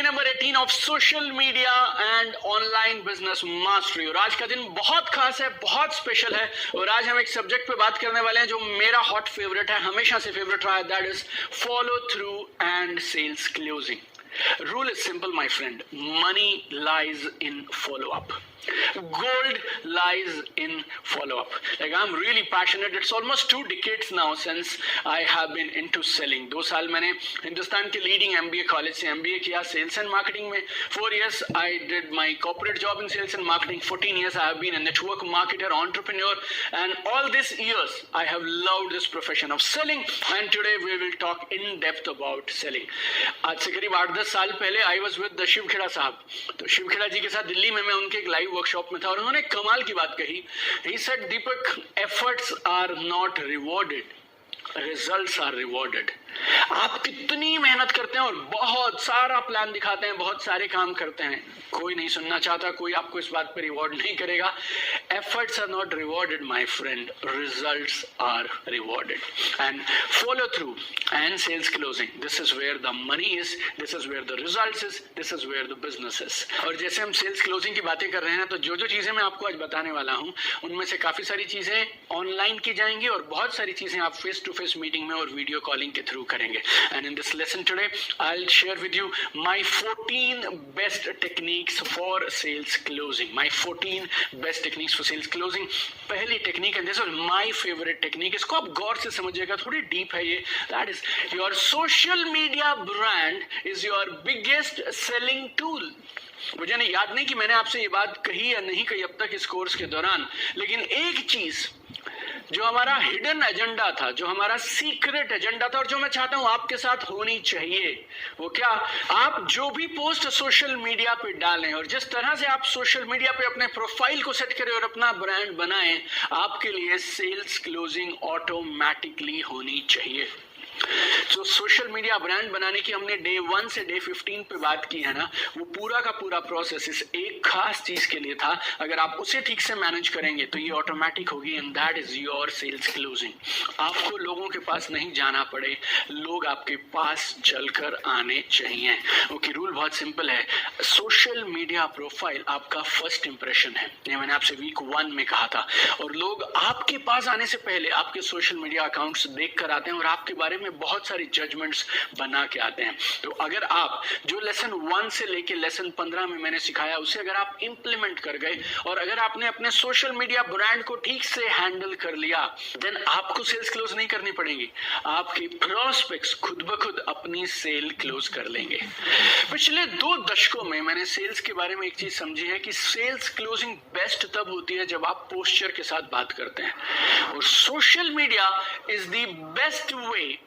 Number 18 of social media and online business mastery. और आज का दिन बहुत खास है, बहुत स्पेशल है। और आज हम एक सब्जेक्ट पे बात करने वाले हैं जो मेरा हॉट फेवरेट है, हमेशा से फेवरेट रहा है, that is follow through and sales closing. Rule is simple, my friend. Money lies in follow-up. Gold lies in follow-up. Like, I'm really passionate. It's almost 2 decades now since I have been into selling. 2 साल मैंने हिंदुस्तान के leading MBA college से MBA किया sales and marketing में। 4 years I did my corporate job in sales and marketing. 14 years I have been a network marketer, entrepreneur, and all these years I have loved this profession of selling. And today we will talk in depth about selling. आज से करीब 8-10 साल पहले I was with Shiv Khera साहब। तो शिवखेड़ा जी के साथ दिल्ली में मैं उनके एक लाइव वर्कशॉप में था और उन्होंने कमाल की बात कही। He said, Deepak, efforts are not rewarded, results are rewarded. आप कितनी मेहनत करते हैं और बहुत सारा प्लान दिखाते हैं, बहुत सारे काम करते हैं, कोई नहीं सुनना चाहता, कोई आपको इस बात पे रिवॉर्ड नहीं करेगा। Efforts are not rewarded my friend, results are rewarded. And follow through and sales closing, this is where the money is, this is where the results is, this is where the business is. और जैसे हम sales closing की बातें कर रहे हैं, तो जो जो चीजें मैं आपको आज बताने वाला हूं, उनमें से काफी सारी चीजें ऑनलाइन की जाएंगी और बहुत सारी चीजें आप फेस टू फेस मीटिंग में और वीडियो कॉलिंग के थ्रू करेंगे। And in this lesson today I'll share with you my 14 best techniques for sales closing. My 14 best techniques for sales closing. पहली टेक्निक है, this is my favorite technique, इसको आप गौर से समझिएगा, थोड़ी डीप है ये। That is, your social media brand is your biggest selling tool. मुझे नहीं याद नहीं कि मैंने आपसे ये बात कही या नहीं कही अब तक इस कोर्स के दौरान, लेकिन एक चीज जो हमारा हिडन एजेंडा था, जो हमारा सीक्रेट एजेंडा था और जो मैं चाहता हूं आपके साथ होनी चाहिए, वो क्या, आप जो भी पोस्ट सोशल मीडिया पे डालें और जिस तरह से आप सोशल मीडिया पे अपने प्रोफाइल को सेट करें और अपना ब्रांड बनाएं, आपके लिए सेल्स क्लोजिंग ऑटोमेटिकली होनी चाहिए। जो सोशल मीडिया ब्रांड बनाने की हमने डे 1 से डे 15 पे बात की है ना, वो पूरा का पूरा प्रोसेस इस एक खास चीज के लिए था। अगर आप उसे ठीक से मैनेज करेंगे तो ये ऑटोमेटिक होगी, and that is your sales closing. आपको लोगों के पास नहीं जाना पड़े, लोग आपके पास चलकर आने चाहिए। ओके, रूल बहुत सिंपल है। सोशल मीडिया प्रोफाइल आपका फर्स्ट इंप्रेशन है, ये मैंने आपसे वीक 1 में कहा था। और लोग आपके पास आने से पहले आपके सोशल मीडिया अकाउंट्स देख कर आते हैं और आपके बारे में बहुत सारी जजमेंट्स बना के आते हैं। तो अगर आप जो लेसन 1 से लेके लेसन 15 में मैंने सिखाया, उसे अगर आप इंप्लीमेंट कर गए और अगर आपने अपने सोशल मीडिया ब्रांड को ठीक से हैंडल कर लिया, देन आपको सेल्स क्लोज नहीं करनी पड़ेगी, आपके प्रोस्पेक्ट्स खुद ब खुद अपनी सेल क्लोज कर लेंगे। पिछले 2 दशकों में मैंने सेल्स के बारे में एक चीज समझी है कि सेल्स क्लोजिंग बेस्ट तब होती है जब आप पोस्चर के साथ बात करते हैं, और social media is the best way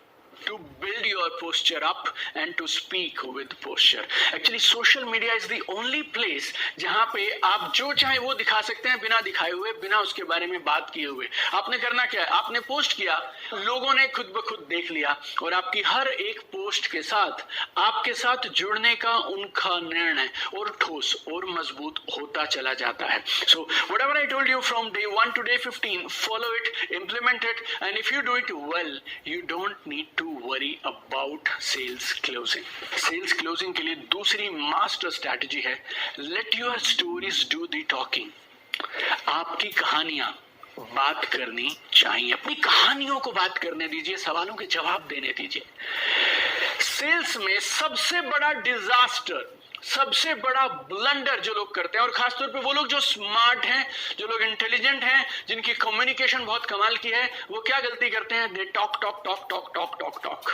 to build your posture up and to speak with posture. Actually, social media is the only place जहां पे आप जो चाहे वो दिखा सकते हैं, बिना दिखाए हुए, बिना उसके बारे में बात किए हुए। आपने करना क्या है, आपने पोस्ट किया, लोगों ने खुद ब खुद देख लिया, और आपकी हर एक पोस्ट के साथ आपके साथ जुड़ने का उनका निर्णय और ठोस और मजबूत होता चला जाता है। So whatever I told you from day 1 to day 15, follow it, implement it, and if you do it well, you don't need to worry about sales closing. Sales closing के लिए दूसरी मास्टर स्ट्रैटेजी है, let your stories do the talking. आपकी कहानियां बात करनी चाहिए, अपनी कहानियों को बात करने दीजिए, सवालों के जवाब देने दीजिए। सेल्स में सबसे बड़ा डिजास्टर, सबसे बड़ा ब्लंडर जो लोग करते हैं, और खासतौर पे वो लोग जो स्मार्ट हैं, जो लोग इंटेलिजेंट हैं, जिनकी कम्युनिकेशन बहुत कमाल की है, वो क्या गलती करते हैं, they talk talk talk talk talk talk talk,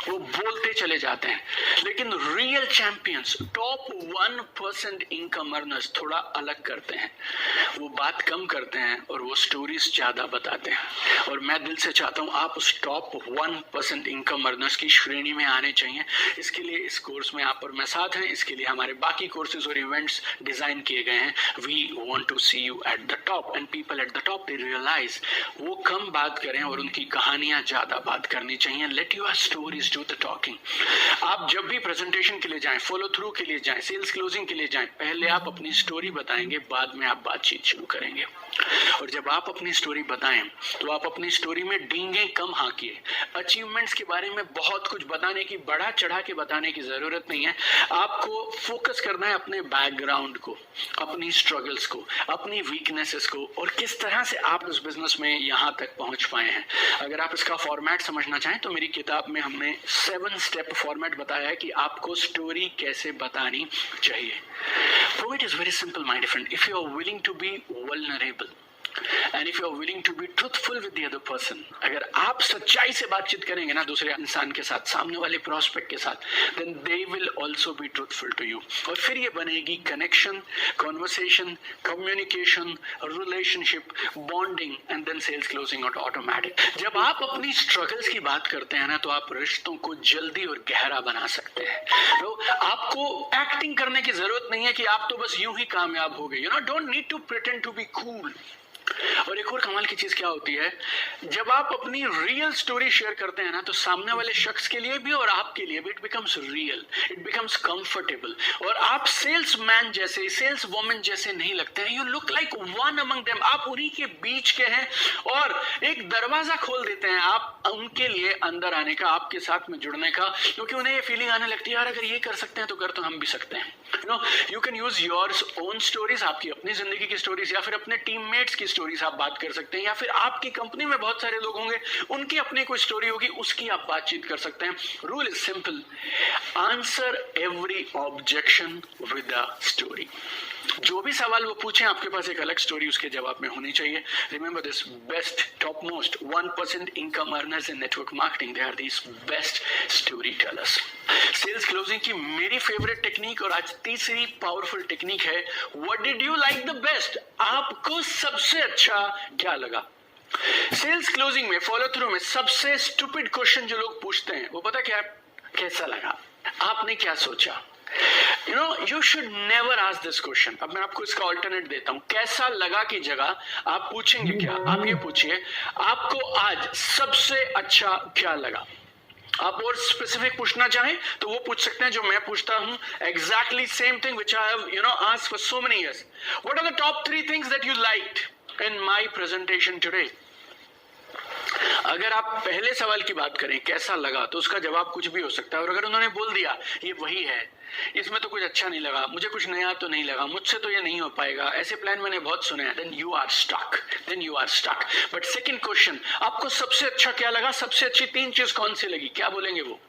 वो बोलते चले जाते हैं। लेकिन real champions, top 1% income earners थोड़ा अलग करते हैं, वो बात कम करते हैं और वो स्टोरीज ज्यादा बताते हैं। और मैं दिल से चाहता हूं आप उस टॉप 1% इनकम अर्नर्स की श्रेणी में आने चाहिए। इसके लिए इस कोर्स में आप और मैं साथ हैं, इसके लिए हमारे बाकी कोर्सेज और इवेंट्स डिजाइन किए गए हैं। We want to see you at the top, and people at the top they realise वो कम बात करें और उनकी कहानियां ज्यादा बात करनी चाहिए। Let your stories stories do the talking. आप जब भी प्रेजेंटेशन के लिए जाएं, फॉलो थ्रू के लिए जाएं, सेल्स क्लोजिंग के लिए जाएं, पहले आप अपनी स्टोरी बताएंगे, बाद में आप बातचीत शुरू करेंगे। और जब आप अपनी स्टोरी बताएं तो आप अपनी स्टोरी में डींगे कम हाकिए। अचीवमेंट्स के बारे में बहुत कुछ बताने की, बढ़ा चढ़ा के बताने की जरूरत नहीं है। आपको फोकस करना है अपने बैकग्राउंड को, अपनी स्ट्रगल्स को, अपनी वीकनेसेस को, और किस तरह से आप उस बिजनेस में यहां तक पहुंच पाए हैं। अगर आप इसका फॉर्मेट समझना चाहें तो मेरी किताब में हमने 7 स्टेप फॉर्मेट बताया है कि आपको स्टोरी कैसे बतानी चाहिए। So it is very simple, my friend. If you are willing to be vulnerable and if you are willing to be truthful with the other person, अगर आप सच्चाई से बातचीत करेंगे ना दूसरे इंसान के साथ, सामने वाले प्रोस्पेक्ट के साथ, then they will also be truthful to you। और फिर ये बनेगी connection, conversation, communication, relationship, bonding and then sales closing automatic. जब आप अपनी स्ट्रगल्स की बात करते हैं ना तो आप रिश्तों को जल्दी और गहरा बना सकते हैं। तो आपको एक्टिंग करने की जरूरत नहीं है कि आप तो बस यूं ही कामयाब हो गए। You know, don't need to pretend to be cool. और एक और कमाल की चीज क्या होती है, जब आप अपनी रियल स्टोरी शेयर करते हैं ना तो सामने वाले शख्स के लिए भी और आपके लिए भी it becomes real, it becomes comfortable, और आप सेल्समैन जैसे, सेल्स वुमन जैसे नहीं लगते हैं। You look like one among them, आप उन्हीं के बीच के हैं और एक दरवाजा खोल देते हैं आप उनके लिए अंदर आने का, आपके साथ में जुड़ने का, क्योंकि उन्हें ये फीलिंग आने लगती है यार अगर ये कर सकते हैं तो कर तो हम भी सकते हैं। You know, you can use your own stories, आपकी अपनी जिंदगी की स्टोरीज, या फिर अपने टीममेट्स की स्टोरीज आप बात कर सकते हैं, या फिर आपकी कंपनी में बहुत सारे लोग होंगे उनकी अपनी कोई स्टोरी होगी उसकी आप बातचीत कर सकते हैं। Rule is simple, answer every objection with a story. जो भी सवाल वो पूछें आपके पास एक अलग स्टोरी उसके जवाब में होनी चाहिए। Remember this, best top most 1% income earners in network marketing, they are these best story tellers. Sales closing की मेरी फेवरेट टेक्निक और आज तीसरी पावरफुल टेक्निक है, what did you like the best, आपको सबसे अच्छा क्या लगा। सेल्स क्लोजिंग में, फॉलो थ्रू में सबसे स्टूपिड क्वेश्चन जो लोग पूछते हैं वो पता क्या, कैसा लगा, आपने क्या सोचा। You know, you should never ask this question। अब मैं आपको इसका ऑल्टरनेट देता हूं, कैसा लगा की जगह आप पूछेंगे क्या, आप ये पूछिए आपको आज सबसे अच्छा क्या लगा। आप और स्पेसिफिक पूछना चाहें तो वो पूछ सकते हैं जो मैं पूछता हूं, exactly same thing which I have asked for so many years. What are the top 3 things that you liked in my presentation today. अगर आप पहले सवाल की बात करें कैसा लगा तो उसका जवाब कुछ भी हो सकता है, और अगर उन्होंने बोल दिया ये वही है, इसमें तो कुछ अच्छा नहीं लगा, मुझे कुछ नया तो नहीं लगा, मुझसे तो ये नहीं हो पाएगा, ऐसे प्लान मैंने बहुत सुने हैं, then you are stuck। But second question, आपको सबसे अच्छा क्या लगा, सबसे अच्छी 3 चीज कौन सी लगी, क्या बोलेंगे वो,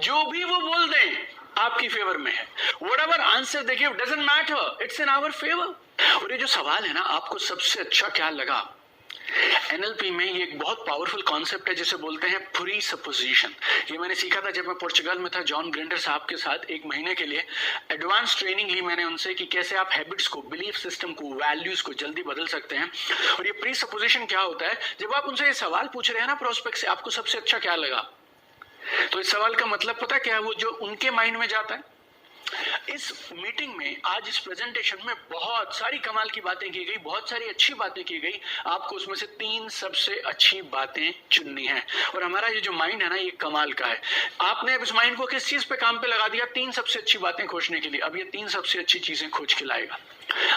जो भी वो बोल दें आपकी फेवर में है। Whatever answer they give doesn't matter, it's in our favour. और ये जो सवाल है ना, आपको सबसे अच्छा क्या लगा, एनएलपी में ये एक बहुत पावरफुल कॉन्सेप्ट है जिसे बोलते हैं प्री सपोजिशन। ये मैंने सीखा था जब मैं पोर्चुगल में था, जॉन ग्रिंडर साहब के साथ 1 महीने के लिए एडवांस ट्रेनिंग ली मैंने उनसे कि कैसे आप हैबिट्स को, बिलीफ सिस्टम को, वैल्यूज को जल्दी बदल सकते हैं। और ये प्री सपोजिशन क्या होता है, जब आप उनसे ये सवाल पूछ रहे हैं ना प्रोस्पेक्ट से, आपको सबसे अच्छा क्या लगा, तो इस सवाल का मतलब पता क्या है, वो जो उनके माइंड में जाता है। इस मीटिंग में, आज इस प्रेजेंटेशन में बहुत सारी कमाल की बातें की गई, बहुत सारी अच्छी बातें की गई, आपको उसमें से 3 सबसे अच्छी बातें चुननी है। और हमारा ये जो माइंड है ना, ये कमाल का है। आपने अब इस माइंड को किस चीज पे काम पे लगा दिया, 3 सबसे अच्छी बातें खोजने के लिए। अब ये 3 सबसे अच्छी चीजें खोज के लाएगा।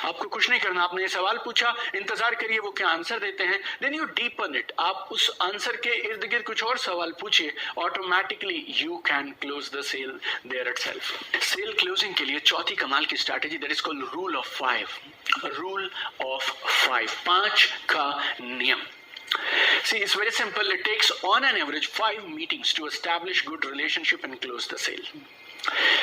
आपको कुछ नहीं करना, आपने ये सवाल पूछा, इंतजार करिए वो क्या आंसर देते हैं, देन यू डीपन इट। आप उस आंसर के इर्द गिर्द कुछ और सवाल पूछिए, automatically you can close the sale there itself. Sale closing के लिए चौथी कमाल की strategy, that is called rule of 5। Rule of 5 का नियम। See, it's very simple. It takes on an average 5 meetings to establish good relationship and close the sale.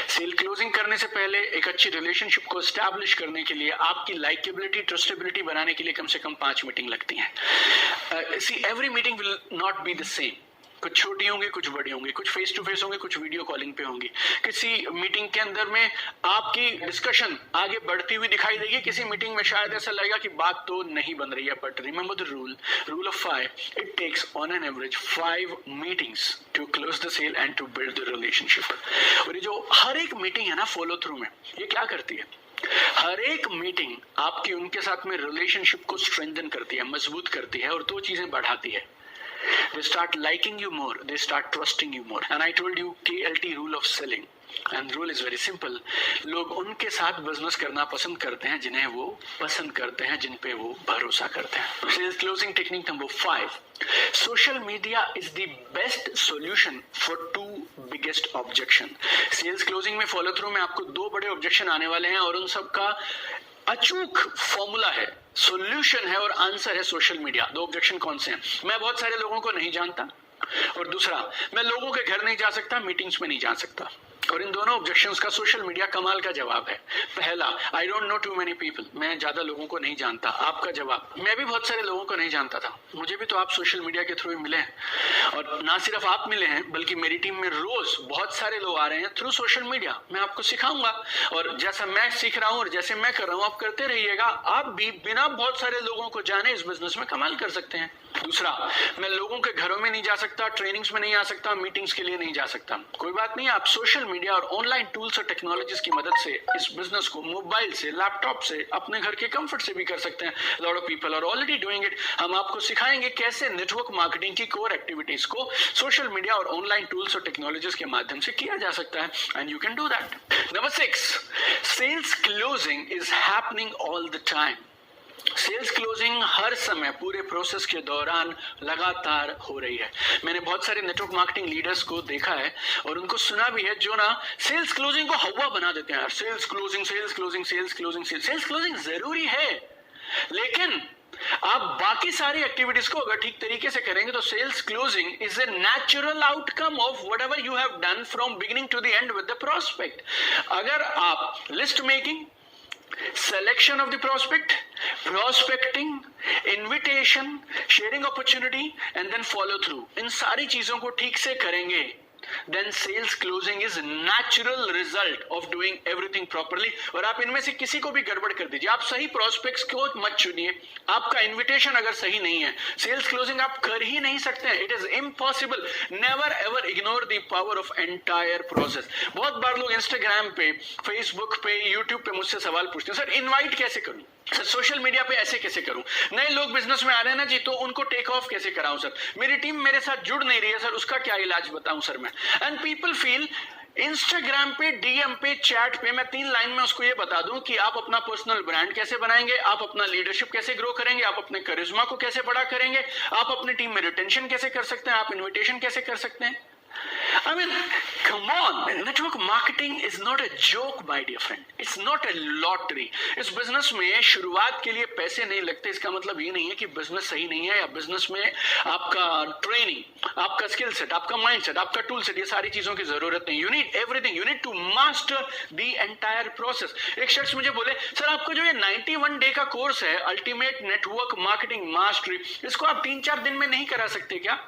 Sale closing करने से पहले एक अच्छी रिलेशनशिप को एस्टैब्लिश करने के लिए, आपकी लाइकेबिलिटी, ट्रस्टेबिलिटी बनाने के लिए कम से कम 5 मीटिंग लगती हैं। See, every meeting will not be the same. कुछ छोटी होंगी, कुछ बड़ी होंगी, कुछ फेस टू फेस होंगे, कुछ वीडियो कॉलिंग पे होंगी। किसी मीटिंग के अंदर में आपकी डिस्कशन आगे बढ़ती हुई दिखाई देगी, किसी मीटिंग में शायद ऐसा लगेगा कि बात तो नहीं बन रही है। But remember the rule of 5, it takes on an average 5 meetings to close the sale and to build the relationship. और ये जो हर एक मीटिंग है ना फॉलो थ्रू में, ये क्या करती है, हर एक मीटिंग आपकी उनके साथ में रिलेशनशिप को स्ट्रेंथन करती है, मजबूत करती है, और 2 चीजें बढ़ाती है। They start liking you more. They start trusting you more. And I told you KLT rule of selling. And rule is very simple. लोग उनके साथ बिजनेस करना पसंद करते हैं जिन्हें वो पसंद करते हैं, जिन पे वो भरोसा करते हैं. Sales closing technique number 5. Social media is the best solution for two biggest objection. Sales closing में follow through में आपको 2 बड़े objection आने वाले हैं और उन सब का अचूक फॉर्मूला है, सॉल्यूशन है और आंसर है सोशल मीडिया. 2 ऑब्जेक्शन कौन से हैं? मैं बहुत सारे लोगों को नहीं जानता, और दूसरा, मैं लोगों के घर नहीं जा सकता, मीटिंग्स में नहीं जा सकता. और इन दोनों ऑब्जेक्शंस का सोशल मीडिया कमाल का जवाब है. पहला, I don't know too many people, मैं ज्यादा लोगों को नहीं जानता. आपका जवाब, मैं भी बहुत सारे लोगों को नहीं जानता था, मुझे भी तो आप सोशल मीडिया के थ्रू मिले हैं. और ना सिर्फ आप मिले हैं बल्कि मेरी टीम में रोज बहुत सारे लोग आ रहे हैं थ्रू सोशल मीडिया. मैं आपको सिखाऊंगा और जैसा मैं सीख रहा हूं और जैसे मैं कर रहा हूं आप करते रहिएगा. आप भी बिना बहुत सारे लोगों को जाने इस बिजनेस में कमाल कर सकते हैं. दूसरा, मैं लोगों के घरों में नहीं जा सकता, ट्रेनिंग्स में नहीं आ सकता, मीटिंग्स के लिए नहीं जा सकता. कोई बात नहीं, आप सोशल मीडिया और ऑनलाइन टूल्स और टेक्नोलॉजीज की मदद से इस बिजनेस को मोबाइल से, लैपटॉप से, अपने घर के कंफर्ट से भी कर सकते हैं. Lot of people are already doing it. हम आपको सिखाएंगे कैसे नेटवर्क मार्केटिंग की कोर एक्टिविटीज को सोशल मीडिया और ऑनलाइन टूल्स और टेक्नोलॉजीज के माध्यम से किया जा सकता है. And you can do that. Number 6, sales closing is happening all the time. Sales closing हर समय पूरे प्रोसेस के दौरान लगातार हो रही है. मैंने बहुत सारे नेटवर्क मार्केटिंग लीडर्स को देखा है और उनको सुना भी है जो ना सेल्स क्लोजिंग को हवा बना देते हैं. Sales closing, sales closing, sales closing. Sales closing जरूरी है, लेकिन आप बाकी सारी एक्टिविटीज को अगर ठीक तरीके से करेंगे तो sales closing is a natural outcome of whatever you have done from beginning to the end with the prospect. अगर आप list making, selection of the prospect, prospecting, invitation, sharing opportunity and then follow through, इन सारी चीजों को ठीक से करेंगे, then sales closing is natural result of doing everything properly. और आप इनमें से किसी को भी गड़बड़ कर दीजिए, आप सही prospects को मत चुनिए, आपका invitation अगर सही नहीं है, sales closing आप कर ही नहीं सकते हैं. It is impossible. Never ever ignore the power of entire process. बहुत बार लोग Instagram पे, Facebook पे, YouTube पे मुझसे सवाल पूछते हैं, सर इनवाइट कैसे करूं, सर सोशल मीडिया पे ऐसे कैसे करूं, नए लोग बिजनेस में आ रहे हैं ना जी, तो उनको टेक ऑफ कैसे कराऊं सर, मेरी टीम मेरे साथ जुड़ नहीं रही है सर, उसका क्या इलाज बताऊं सर मैं. एंड पीपल फील इंस्टाग्राम पे, डीएम पे, चैट पे मैं 3 लाइन में उसको ये बता दूं कि आप अपना पर्सनल ब्रांड कैसे बनाएंगे, आप अपना लीडरशिप कैसे ग्रो करेंगे, आप अपने करिश्मा को कैसे बड़ा करेंगे, आप अपनी टीम में रिटेंशन कैसे कर सकते हैं, आप इन्विटेशन कैसे कर सकते हैं. I mean, come on, network marketing is not a joke, my dear friend. It's not a lottery. इस बिजनेस में शुरुआत के लिए पैसे नहीं लगते, इसका मतलब ये नहीं है कि बिजनेस सही नहीं है या बिजनेस में आपका ट्रेनिंग, आपका स्किल सेट, आपका माइंड सेट, आपका टूल सेट, ये सारी चीजों की जरूरत नहीं. You need everything, you need to master the entire process. एक शख्स मुझे बोले, सर आपका जो ये 91 डे का कोर्स है, अल्टीमेट नेटवर्क मार्केटिंग मास्टरी, इसको आप 3-4 दिन में नहीं करा सकते क्या?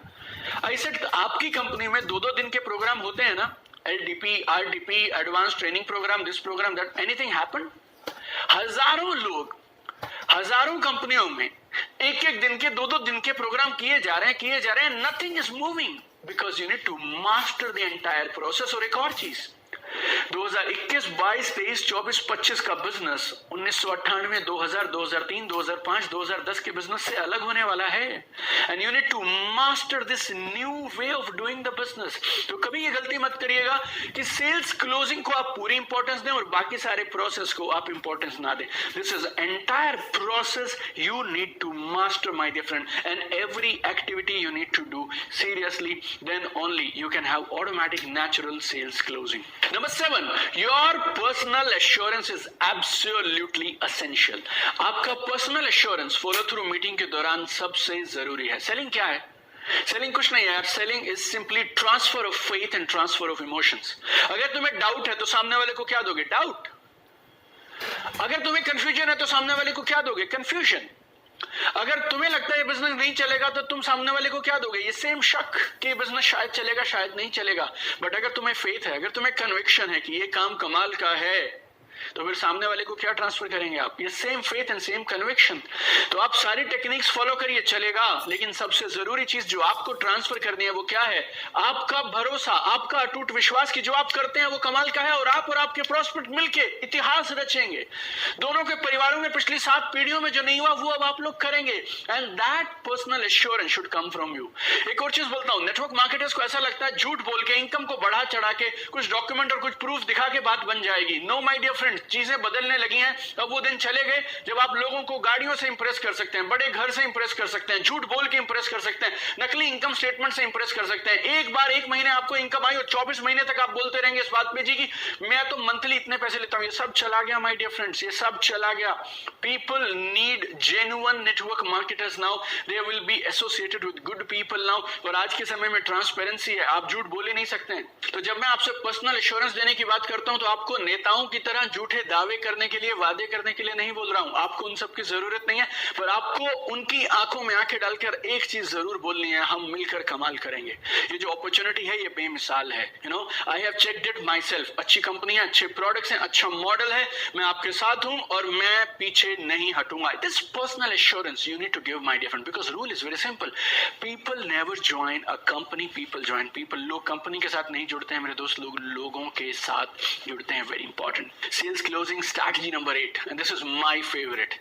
आई सेड, आपकी कंपनी में 2-2 दिन के प्रोग्राम होते हैं ना, LDP, RDP, advance training programme, this programme, that, anything happen? हजारों लोग, हजारों कंपनियों में 1-1 दिन के, 2-2 दिन के प्रोग्राम किए जा रहे हैं, nothing is moving because you need to master the entire process. और एक और चीज, 2021, 22, 23, 24, 25 का बिजनेस 1998, 2000, 2003, 2005, 2010 के बिजनेस से अलग होने वाला है. And you need to master this new way of doing the business. तो कभी ये गलती मत करिएगा कि सेल्स क्लोजिंग को आप पूरी इंपॉर्टेंस दें और बाकी सारे प्रोसेस को आप इंपॉर्टेंस ना दें. This is entire process you need to master, my dear friend, and every activity you need to do seriously, then only you can have automatic natural sales closing. Number 7, your personal assurance is absolutely essential. आपका personal assurance follow through meeting के दौरान सबसे जरूरी है. Selling क्या है? Selling कुछ नहीं है यार, selling is simply transfer of faith and transfer of emotions. अगर तुम्हें डाउट है तो सामने वाले को क्या दोगे? डाउट. अगर तुम्हें कंफ्यूजन है तो सामने वाले को क्या दोगे? कंफ्यूजन. अगर तुम्हें लगता है ये बिजनेस नहीं चलेगा तो तुम सामने वाले को क्या दोगे? ये सेम शक कि बिजनेस शायद चलेगा, शायद नहीं चलेगा. बट अगर तुम्हें फेथ है, अगर तुम्हें कन्विक्शन है कि ये काम कमाल का है, तो फिर सामने वाले को क्या ट्रांसफर करेंगे आप? ये same faith and same conviction. तो आप सारी टेक्निक्स फॉलो करिए, चलेगा, लेकिन सबसे जरूरी चीज जो आपको ट्रांसफर करनी है वो क्या है? आपका भरोसा, आपका अटूट विश्वास कि जो आप करते हैं वो कमाल का है और आप और आपके प्रोस्पेक्ट मिलके इतिहास रचेंगे। दोनों के परिवारों में पिछली 7 पीढ़ियों में जो नहीं हुआ वो अब आप लोग करेंगे, and that personal assurance should come from you. एक और चीज बोलता हूं, नेटवर्क मार्केटर्स को ऐसा लगता है झूठ बोल के, इनकम को बढ़ा चढ़ा के, कुछ डॉक्यूमेंट और कुछ प्रूफ दिखा के बात बन जाएगी। नो माय डियर फ्रेंड्स, चीजें बदलने लगी हैं। अब वो दिन चले गए जब आप लोगों को गाड़ियों से इंप्रेस कर सकते हैं, बड़े घर से इंप्रेस कर सकते हैं, झूठ बोल के इंप्रेस कर सकते हैं, नकली इनकम स्टेटमेंट से इंप्रेस कर सकते हैं। एक बार 1 महीने आपको इनकम आई और 24 महीने तक आप बोलते रहेंगे इस बात पे जी कि मैं तो मंथली इतने पैसे लेता हूं। ये सब चला गया माय डियर फ्रेंड्स, ये सब चला गया। People need genuine network marketers now, they will be associated with good people now. और आज के समय में ट्रांसपेरेंसी है, आप झूठ बोल ही नहीं सकते हैं। तो जब मैं आपसे पर्सनल एश्योरेंस देने की बात करता हूं तो आपको नेताओं की तरह झूठे दावे करने के लिए, वादे करने के लिए नहीं बोल रहा हूं। आपको उन सब की जरूरत नहीं है, पर आपको उनकी आंखों में आंखें डालकर एक चीज जरूर बोलनी है, हम मिलकर कमाल करेंगे। ये जो अपॉर्चुनिटी है ये बेमिसाल है। You know, I have checked it my self. अच्छी कंपनी है, अच्छे प्रोडक्ट्स हैं, अच्छा मॉडल है, मैं आपके साथ हूं और मैं पीछे नहीं हटूंगा। This personal assurance you need to give my dear friend, because rule is very simple, people never join a company, people join people. लोग कंपनी के साथ नहीं जुड़ते हैं मेरे दोस्त, लोग लोगों के साथ जुड़ते हैं। Very important. Sales closing strategy number 8, and this is my favourite.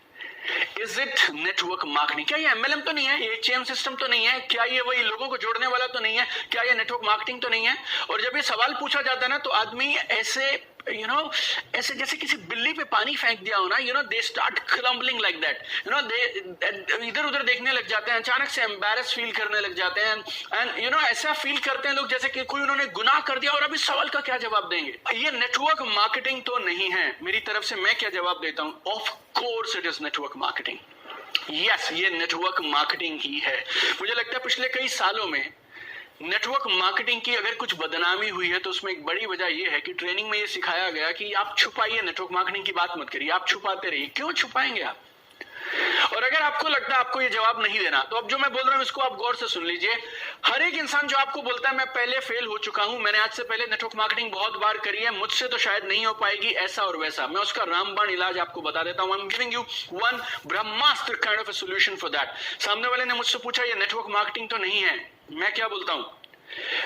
Is it network marketing? क्या ये एमएलएम तो नहीं है, ये चेन सिस्टम तो नहीं है, क्या ये वही लोगों को जोड़ने वाला तो नहीं है, क्या ये नेटवर्क मार्केटिंग तो नहीं है? और जब ये सवाल पूछा जाता है ना तो आदमी ऐसे ऐसे जैसे किसी बिल्ली पे पानी फेंक दिया हो ना, they start crumbling like that. They इधर उधर देखने लग जाते हैं, अचानक से एम्बैरस फील करने लग जाते हैं, एंड ऐसा फील करते हैं लोग जैसे कि कोई उन्होंने गुनाह कर दिया और अब इस सवाल का क्या जवाब देंगे? ये नेटवर्क मार्केटिंग तो नहीं है। मेरी तरफ से मैं क्या जवाब देता हूं? Of course it is network marketing. Yes, ये नेटवर्क मार्केटिंग ही है। मुझे लगता है पिछले कई सालों में नेटवर्क मार्केटिंग की अगर कुछ बदनामी हुई है तो उसमें एक बड़ी वजह यह है कि ट्रेनिंग में यह सिखाया गया कि आप छुपाइए, नेटवर्क मार्केटिंग की बात मत करिए, आप छुपाते रहिए। क्यों छुपाएंगे आप? और अगर आपको लगता है आपको ये जवाब नहीं देना, तो अब जो मैं बोल रहा हूं इसको आप गौर से सुन लीजिए। हर एक इंसान जो आपको बोलता है मैं पहले फेल हो चुका हूं, मैंने आज से पहले नेटवर्क मार्केटिंग बहुत बार करी है, मुझसे तो शायद नहीं हो पाएगी, ऐसा और वैसा, मैं उसका रामबाण इलाज आपको बता देता हूं। I am giving you one Brahmastra kind of a solution for that. सामने वाले ने मुझसे पूछा ये नेटवर्क मार्केटिंग तो नहीं है, मैं क्या बोलता हूं?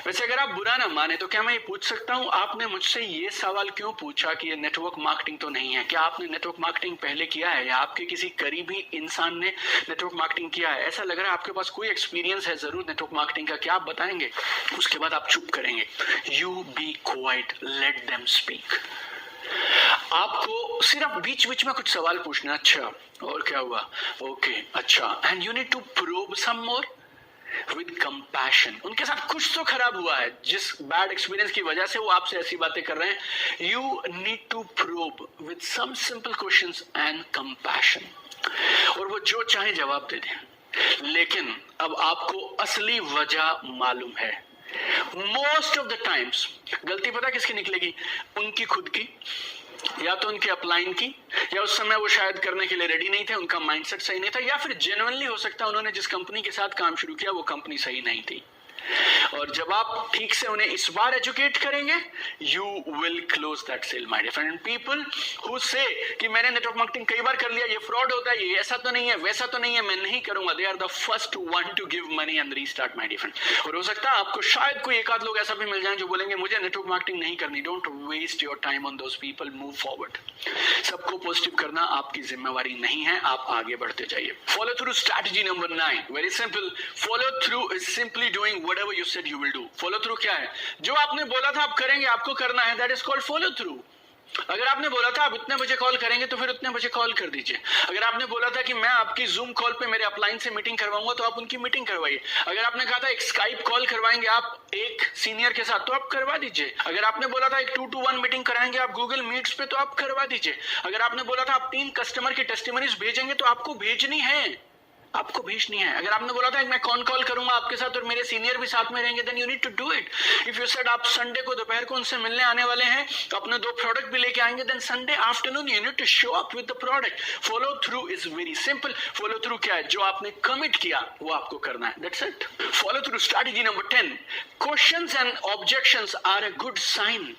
वैसे अगर आप बुरा ना माने तो क्या मैं ये पूछ सकता हूं, आपने मुझसे ये सवाल क्यों पूछा कि ये नेटवर्क मार्केटिंग तो नहीं है? क्या आपने नेटवर्क मार्केटिंग पहले किया है या आपके किसी करीबी इंसान ने नेटवर्क मार्केटिंग किया है? ऐसा लग रहा है आपके पास कोई एक्सपीरियंस है जरूर नेटवर्क मार्केटिंग का, क्या आप बताएंगे? उसके बाद आप चुप करेंगे। You be quiet, let them speak. आपको सिर्फ बीच बीच में कुछ सवाल पूछना, अच्छा और क्या हुआ, ओके अच्छा, and you need to probe some more with compassion. उनके साथ कुछ तो खराब हुआ है, जिस बैड एक्सपीरियंस की वजह से वो आपसे ऐसी बातें कर रहे हैं। You need to probe with some simple questions and compassion, और वो जो चाहे जवाब दे दें, लेकिन अब आपको असली वजह मालूम है। मोस्ट ऑफ द टाइम्स गलती पता किसकी निकलेगी? उनकी खुद की, या तो उनके अपलाइन की, या उस समय वो शायद करने के लिए रेडी नहीं थे, उनका माइंडसेट सही नहीं था, या फिर जेन्युइनली हो सकता है उन्होंने जिस कंपनी के साथ काम शुरू किया वो कंपनी सही नहीं थी। और जब आप ठीक से उन्हें इस बार एजुकेट करेंगे, you will close that sale my dear friend. People who say कि मैंने नेटवर्क मार्केटिंग कई बार कर लिया, ये फ्रॉड होता है, ये ऐसा तो नहीं है, वैसा तो नहीं है, मैं नहीं करूंगा, they are the first one to give money and restart my dear friend. और हो सकता है आपको शायद कोई एक आध लोग ऐसा भी मिल जाए जो बोलेंगे मुझे नेटवर्क मार्केटिंग नहीं करनी। Don't waste your time on those people, move forward. सबको पॉजिटिव करना आपकी जिम्मेवारी नहीं है, आप आगे बढ़ते जाइए। Follow through strategy number 9, very simple. Follow through is simply doing whatever you said you will do. Follow through क्या है? जो आपने बोला था आप करेंगे, आपको करना है, that is called follow through. अगर आपने बोला था आप इतने बजे कॉल करेंगे तो फिर उतने बजे कॉल कर दीजिए। अगर आपने बोला था कि मैं आपकी जूम कॉल पे मेरे अपलाइन से मीटिंग करवाऊंगा तो आप उनकी मीटिंग करवाइए। अगर आपने कहा था एक स्काइप कॉल करवाएंगे आप एक सीनियर के साथ तो आप करवा दीजिए। अगर आपने बोला था एक 2-to-1 मीटिंग कराएंगे आप गूगल मीट्स पे तो आप करवा दीजिए। अगर आपने बोला था आप 3 कस्टमर की टेस्टिमनीज भेजेंगे तो आपको भेजनी है, आपको भेजनी है। अगर आपने बोला था मैं कॉल करूंगा आपके साथ और मेरे सीनियर भी साथ में रहेंगे, then you need to do it. If you said आप संडे को दोपहर को उनसे मिलने आने वाले हैं, अपने 2 प्रोडक्ट भी लेके आएंगे, then Sunday afternoon you need to show up with the product. Follow through is very simple. Follow through क्या है? जो आपने कमिट किया वो आपको करना है, that's it. Follow through strategy number 10, questions and objections are a good sign.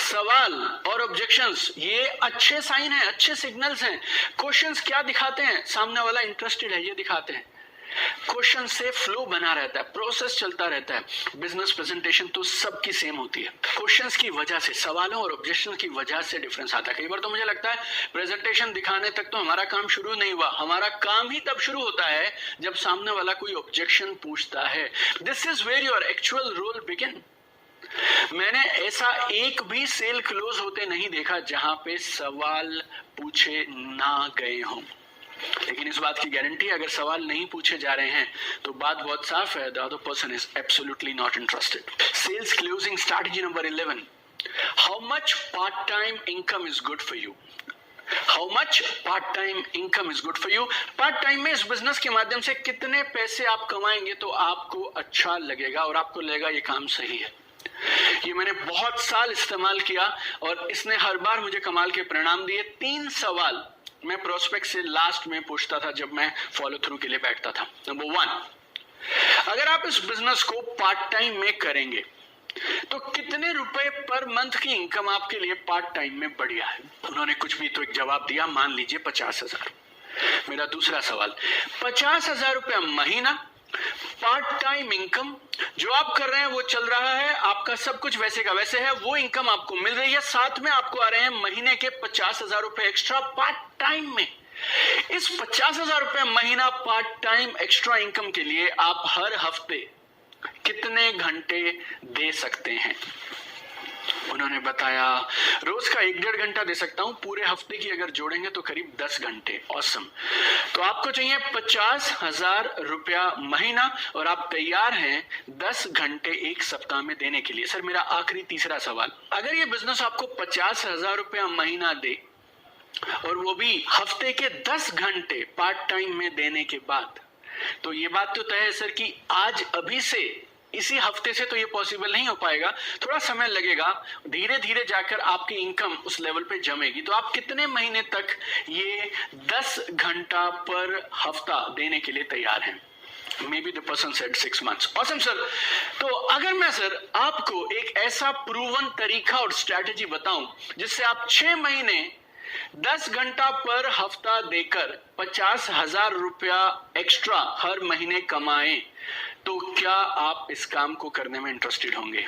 सवाल और ऑब्जेक्शंस ये अच्छे साइन हैं, अच्छे सिग्नल्स हैं। क्वेश्चंस क्या दिखाते हैं? सामने वाला इंटरेस्टेड है ये दिखाते हैं। क्वेश्चन से फ्लो बना रहता है, प्रोसेस चलता रहता है। बिजनेस प्रेजेंटेशन तो सबकी सेम होती है, क्वेश्चंस की वजह से, सवालों और ऑब्जेक्शन की वजह से डिफरेंस आता है। कई बार तो मुझे लगता है प्रेजेंटेशन दिखाने तक तो हमारा काम शुरू नहीं हुआ, हमारा काम ही तब शुरू होता है जब सामने वाला कोई ऑब्जेक्शन पूछता है। This is where your actual role begin. मैंने ऐसा एक भी सेल क्लोज होते नहीं देखा जहां पे सवाल पूछे ना गए हों। लेकिन इस बात की गारंटी, अगर सवाल नहीं पूछे जा रहे हैं तो बात बहुत साफ है, the other person is absolutely not interested. Sales closing strategy number 11, how much part time income is good for you. How much part time income is good for you. Part time में इस business के माध्यम से कितने पैसे आप कमाएंगे तो आपको अच्छा लगेगा और आपको लगेगा ये काम सही है। ये मैंने बहुत साल इस्तेमाल किया और इसने हर बार मुझे कमाल के परिणाम दिए। 3 सवाल मैं प्रोस्पेक्ट से लास्ट में पूछता था जब मैं फॉलो थ्रू के लिए बैठता था। नंबर 1, अगर आप इस बिजनेस को पार्ट टाइम में करेंगे तो कितने रुपए पर मंथ की इनकम आपके लिए पार्ट टाइम में बढ़िया है? उन्होंने कुछ भी तो एक जवाब दिया, मान लीजिए 50,000। मेरा दूसरा सवाल, 50,000 रुपया महीना पार्ट टाइम इनकम, जो आप कर रहे हैं वो चल रहा है, आपका सब कुछ वैसे का वैसे है, वो इनकम आपको मिल रही है, साथ में आपको आ रहे हैं महीने के 50,000 रुपए एक्स्ट्रा पार्ट टाइम में। इस 50,000 रुपए महीना पार्ट टाइम एक्स्ट्रा इनकम के लिए आप हर हफ्ते कितने घंटे दे सकते हैं? उन्होंने बताया रोज का 1-1.5 घंटा दे सकता हूं, पूरे हफ्ते की अगर जोड़ेंगे तो करीब 10 घंटे। ऑसम। तो आपको चाहिए 50,000 रुपया महीना और आप तैयार हैं 10 घंटे एक सप्ताह में देने के लिए। सर मेरा आखिरी तीसरा सवाल, अगर ये बिजनेस आपको 50,000 रुपया महीना दे और वो भी हफ्ते के 10 घंटे पार्ट टाइम में देने के बाद, तो ये बात तो तय है सर कि आज अभी से इसी हफ्ते से तो ये पॉसिबल नहीं हो पाएगा, थोड़ा समय लगेगा, धीरे धीरे जाकर आपकी इनकम उस लेवल पे जमेगी। तो आप कितने महीने तक ये 10 घंटा पर हफ्ता देने के लिए तैयार हैं? Maybe the person said 6 months. Awesome sir. तो अगर मैं सर आपको एक ऐसा प्रूवन तरीका और स्ट्रैटेजी बताऊं जिससे आप 6 महीने 10 घंटा पर हफ्ता देकर 50,000 रुपया एक्स्ट्रा हर महीने कमाएं, तो क्या आप इस काम को करने में इंटरेस्टेड होंगे?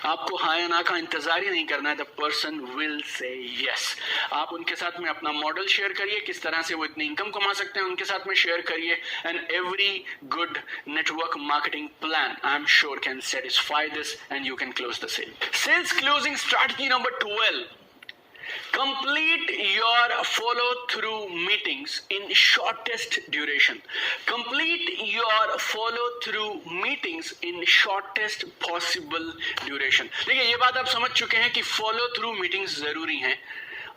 आपको हाँ या ना का इंतजार ही नहीं करना है, the person will say yes. आप उनके साथ में अपना मॉडल शेयर करिए, किस तरह से वो इतनी इनकम कमा सकते हैं, उनके साथ में शेयर करिए, and every good network marketing plan I am sure can satisfy this and you can close the sale. Sales closing strategy number 12, complete your follow through meetings in shortest duration. Complete your follow through meetings in shortest possible duration. देखिए ये बात आप समझ चुके हैं कि follow through meetings जरूरी हैं।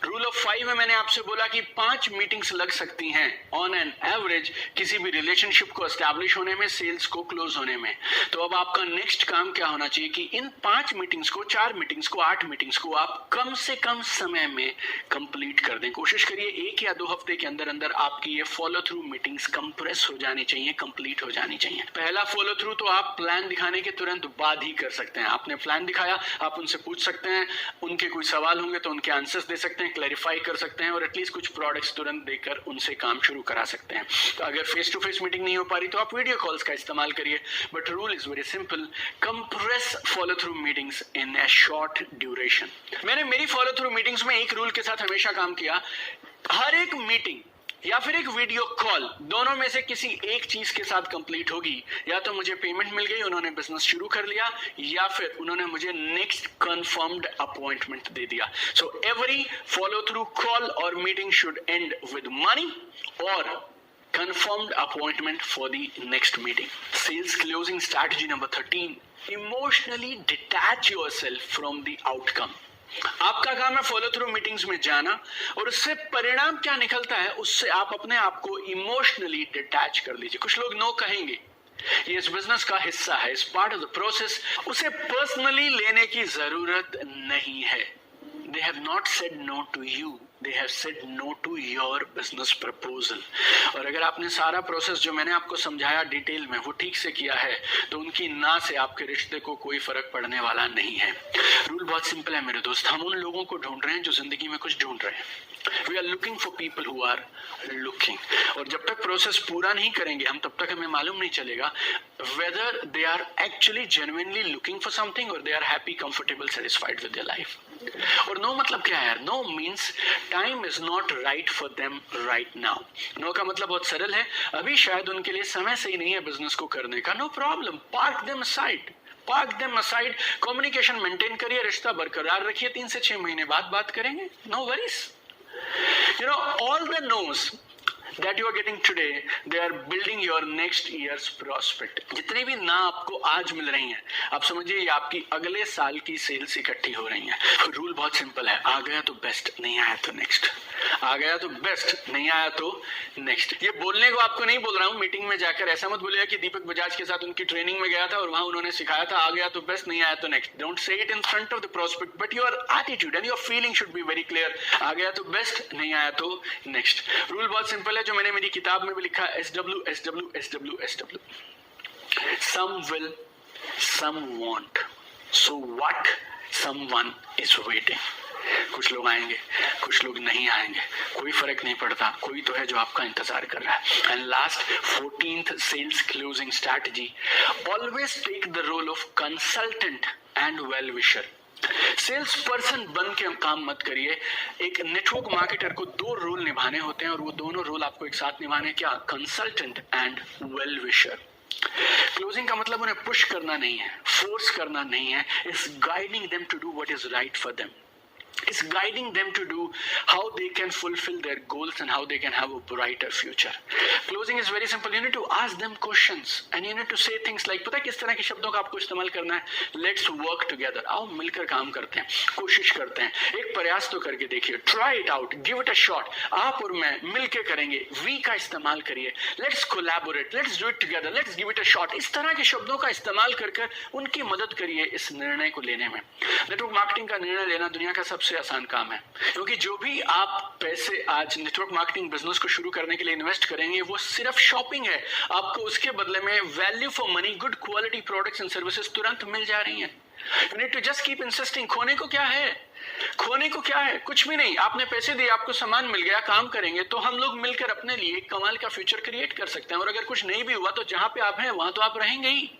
रूल ऑफ 5 में मैंने आपसे बोला कि 5 मीटिंग्स लग सकती हैं ऑन एन एवरेज किसी भी रिलेशनशिप को एस्टैब्लिश होने में, सेल्स को क्लोज होने में। तो अब आपका नेक्स्ट काम क्या होना चाहिए कि इन 5 मीटिंग्स को, 4 मीटिंग्स को, 8 मीटिंग्स को आप कम से कम समय में कंप्लीट कर दें। कोशिश करिए 1 या 2 हफ्ते के अंदर अंदर आपकी ये फॉलो थ्रू मीटिंग्स कंप्रेस हो जानी चाहिए, कंप्लीट हो जानी चाहिए। पहला फॉलो थ्रू तो आप प्लान दिखाने के तुरंत बाद ही कर सकते हैं। आपने प्लान दिखाया, आप उनसे पूछ सकते हैं, उनके कोई सवाल होंगे तो उनके आंसर्स दे सकते हैं, क्लैरिफाई कर सकते हैं और एटलीस्ट कुछ प्रोडक्ट्स तुरंत देकर उनसे काम शुरू करा सकते हैं। तो अगर फेस टू फेस मीटिंग नहीं हो पा रही तो आप वीडियो कॉल्स का इस्तेमाल करिए, but rule is very simple, compress follow through meetings in A short duration. मैंने मेरी फॉलो थ्रू मीटिंग्स में एक रूल के साथ हमेशा काम किया, हर एक मीटिंग या फिर एक वीडियो कॉल, दोनों में से किसी एक चीज के साथ कंप्लीट होगी। या तो मुझे पेमेंट मिल गई, उन्होंने बिजनेस शुरू कर लिया, या फिर उन्होंने मुझे नेक्स्ट कंफर्म्ड अपॉइंटमेंट दे दिया। So every follow through call और meeting should end with money और confirmed appointment for the next meeting. Sales closing strategy number 13, emotionally detach yourself from the outcome. आपका काम है फॉलो थ्रू मीटिंग्स में जाना और उससे परिणाम क्या निकलता है उससे आप अपने आप को इमोशनली डिटैच कर लीजिए। कुछ लोग नो कहेंगे, ये इस बिजनेस का हिस्सा है, इस पार्ट ऑफ द प्रोसेस, उसे पर्सनली लेने की जरूरत नहीं है। They have not said no to you. they have said no to your business proposal. और अगर आपने सारा प्रोसेस जो मैंने आपको समझाया डिटेल में वो ठीक से किया है तो उनकी ना से आपके रिश्ते को कोई फर्क पड़ने वाला नहीं है। रूल बहुत सिंपल है मेरे दोस्त, हम उन लोगों को ढूंढ रहे हैं जो जिंदगी में कुछ ढूंढ रहे हैं। We are looking for people who are looking. और जब तक प्रोसेस पूरा नहीं करेंगे हम तब तक हमें मालूम नहीं चलेगा whether they are actually genuinely looking for something और they are happy, comfortable, satisfied with their life. और नो मतलब क्या है? No means time is not right for them right now. No का मतलब बहुत सरल है, अभी शायद उनके लिए समय सही नहीं है बिजनेस को करने का। No problem, park them aside, park them aside. Communication maintain करिए, रिश्ता बरकरार रखिए, 3 से 6 महीने बाद बात करेंगे। No worries. You know, all the no's that you are getting today, they are building your next year's prospect. जितनी भी ना आपको आज मिल रही हैं, आप समझिए ये आपकी अगले साल की सेल्स इकट्ठी हो रही हैं। रूल बहुत सिंपल है, आ गया तो बेस्ट, नहीं आया तो नेक्स्ट। आ गया तो बेस्ट, नहीं आया तो नेक्स्ट। ये बोलने को आपको नहीं बोल रहा हूँ मीटिंग में जाकर, ऐसा मत बोलिएगा कि दीपक बजाज के साथ उनकी ट्रेनिंग में गया था और वहां उन्होंने सिखाया था आ गया तो बेस्ट, नहीं आया तो next. Don't say it in front of the prospect, but your attitude and your feeling should be very clear. आ गया तो बेस्ट, नहीं आया तो नेक्स्ट। रूल बहुत सिंपल है जो मैंने मेरी किताब में भी लिखा है, SW SW SW SW। Some will, some won't. So what? Someone is waiting. कुछ लोग आएंगे, कुछ लोग नहीं आएंगे, कोई फर्क नहीं पड़ता, कोई तो है जो आपका इंतजार कर रहा है। And last 14th sales closing strategy, always take the role of consultant and well wisher. Sales person बन के काम मत करिए। एक नेटवर्क मार्केटर को 2 रोल निभाने होते हैं और वो दोनों रोल आपको एक साथ निभाने, क्या? Consultant and well विशर। क्लोजिंग का मतलब उन्हें पुश करना नहीं है, फोर्स करना नहीं है, is guiding them to do what is right for them, is guiding them to do how they can fulfill their goals and how they can have a brighter future. Closing is very simple. You need to ask them questions and you need to say things like, पता है किस तरह के शब्दों का आपको इस्तेमाल करना है? Let's work together. आओ मिलकर काम करते हैं, कोशिश करते हैं, एक प्रयास तो करके देखिए, try it out, give it a shot. आप और मैं मिलकर करेंगे, we का इस्तेमाल करिए, let's collaborate, let's do it together, let's give it a shot. इस तरह के शब्दों का इस्तेमाल कर उनकी मदद करिए इस निर्णय को लेने में। नेटवर्क मार्केटिंग का निर्णय लेना दुनिया का सबसे आसान काम है, क्योंकि जो भी आप पैसे आज नेटवर्क मार्केटिंग बिजनेस को शुरू करने के लिए इन्वेस्ट करेंगे वो सिर्फ शॉपिंग है। आपको उसके बदले में value for money, good quality products and services तुरंत मिल जा रही हैं। You need to just keep insisting. खोने को क्या है? खोने को क्या है? कुछ भी नहीं। आपने पैसे दिए, आपको सामान मिल गया, काम करेंगे तो हम लोग मिलकर अपने लिए कमाल का फ्यूचर क्रिएट कर सकते हैं। और अगर कुछ नहीं भी हुआ तो जहां पे आप हैं वहां तो आप रहेंगे ही।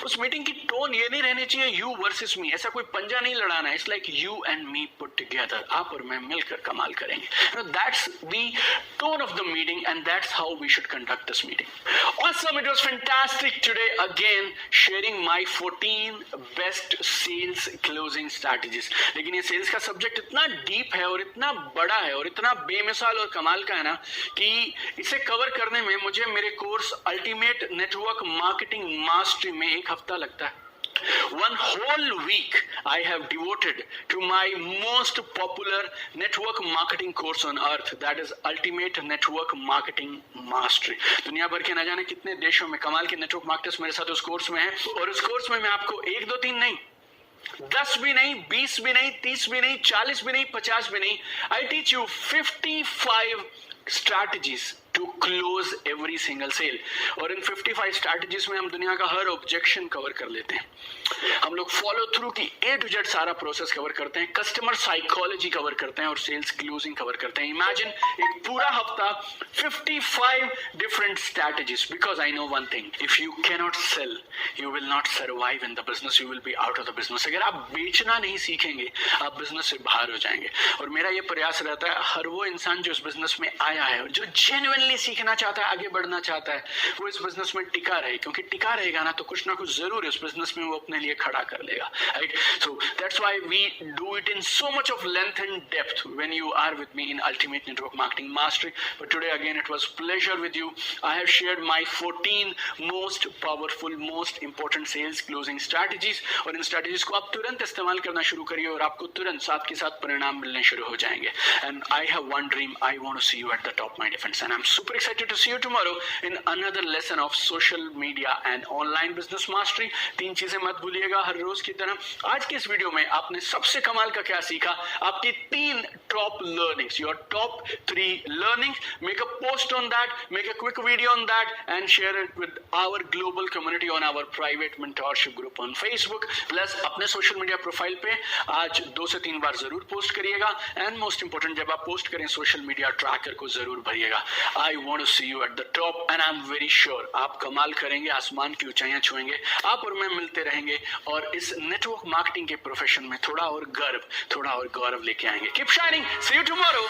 उस मीटिंग की टोन ये नहीं रहनी चाहिए यू वर्सेस मी, ऐसा कोई पंजा नहीं लड़ाना है। It's like you and me put together, आप और मैं मिलकर कमाल करेंगे। That's the tone of the meeting and that's how we should conduct this meeting. Awesome, it was fantastic today again sharing my 14 best sales closing strategies. लेकिन ये sales का subject इतना डीप है और इतना बड़ा है और इतना बेमिसाल और कमाल का है ना कि इसे कवर करने में मुझे मेरे course ultimate network marketing mastery में 1 हफ्ता लगता है। One whole week I have devoted to my most popular network marketing course on earth, that is Ultimate Network Marketing Mastery. दुनिया भर के न जाने कितने देशों में कमाल के नेटवर्क मार्केटर्स मेरे साथ उस कोर्स में हैं और उस कोर्स में मैं आपको 1 2 3 नहीं, 10 भी नहीं, 20 भी नहीं, 30 भी नहीं, 40 भी नहीं, 50 भी नहीं, I teach you 55 strategies to close every single sale। और इन 55 strategies में हम दुनिया का हर ऑब्जेक्शन कवर कर लेते हैं। हम लोग फॉलो थ्रू की A to Z सारा प्रोसेस कवर करते हैं, कस्टमर साइकोलॉजी कवर करते हैं और सेल्स क्लोजिंग कवर करते हैं। इमेजिन एक पूरा हफ्ता 55 different strategies, because I know one thing, if you cannot sell you will not survive in the business, you will be out of the business. अगर आप बेचना नहीं सीखेंगे आप बिजनेस से बाहर हो जाएंगे। और मेरा ये प्रयास रहता है हर वो इंसान जो इस बिजनेस में आया है, जो जेन्युइनली सीखना चाहता है, आगे बढ़ना चाहता है, वो इस बिजनेस में टिका रहे, क्योंकि टिका रहेगा ना तो कुछ ना कुछ जरूर इस बिजनेस में वो अपने लिए खड़ा कर लेगा, right? So that's why we do it in so much of length and depth when you are with me in ultimate network marketing mastery. But today again it was pleasure with you. I have shared my 14 most powerful, most important sales closing strategies. और इन strategies को आप तुरंत इस्तेमाल करना शुरू करिए और आपको तुरंत साथ के साथ परिणाम मिलने शुरू हो जाएंगे। And I have one dream, I want to see you at the top my defence, and I am super excited to see you tomorrow in another lesson of social media and online business mastery. 3 चीजें मत भूलिएगा हर रोज की तरह। आज के इस video में आपने सबसे कमाल का क्या सीखा, आपकी 3 top learnings, your top 3 learnings. Make a post on that, make a quick video on that and share it with our global community on our private mentorship group on Facebook. Plus अपने social media profile पे आज 2 से 3 बार जरूर post करिएगा and most important जब आप post करें social media tracker को जरूर भरिएगा। I want to see you at the top and I am very sure आप कमाल करेंगे, आसमान की ऊंचाइयां छुएंगे। आप और मैं मिलते रहेंगे और इस नेटवर्क मार्केटिंग के प्रोफेशन में थोड़ा और गौरव लेके आएंगे। Keep shining, see you tomorrow.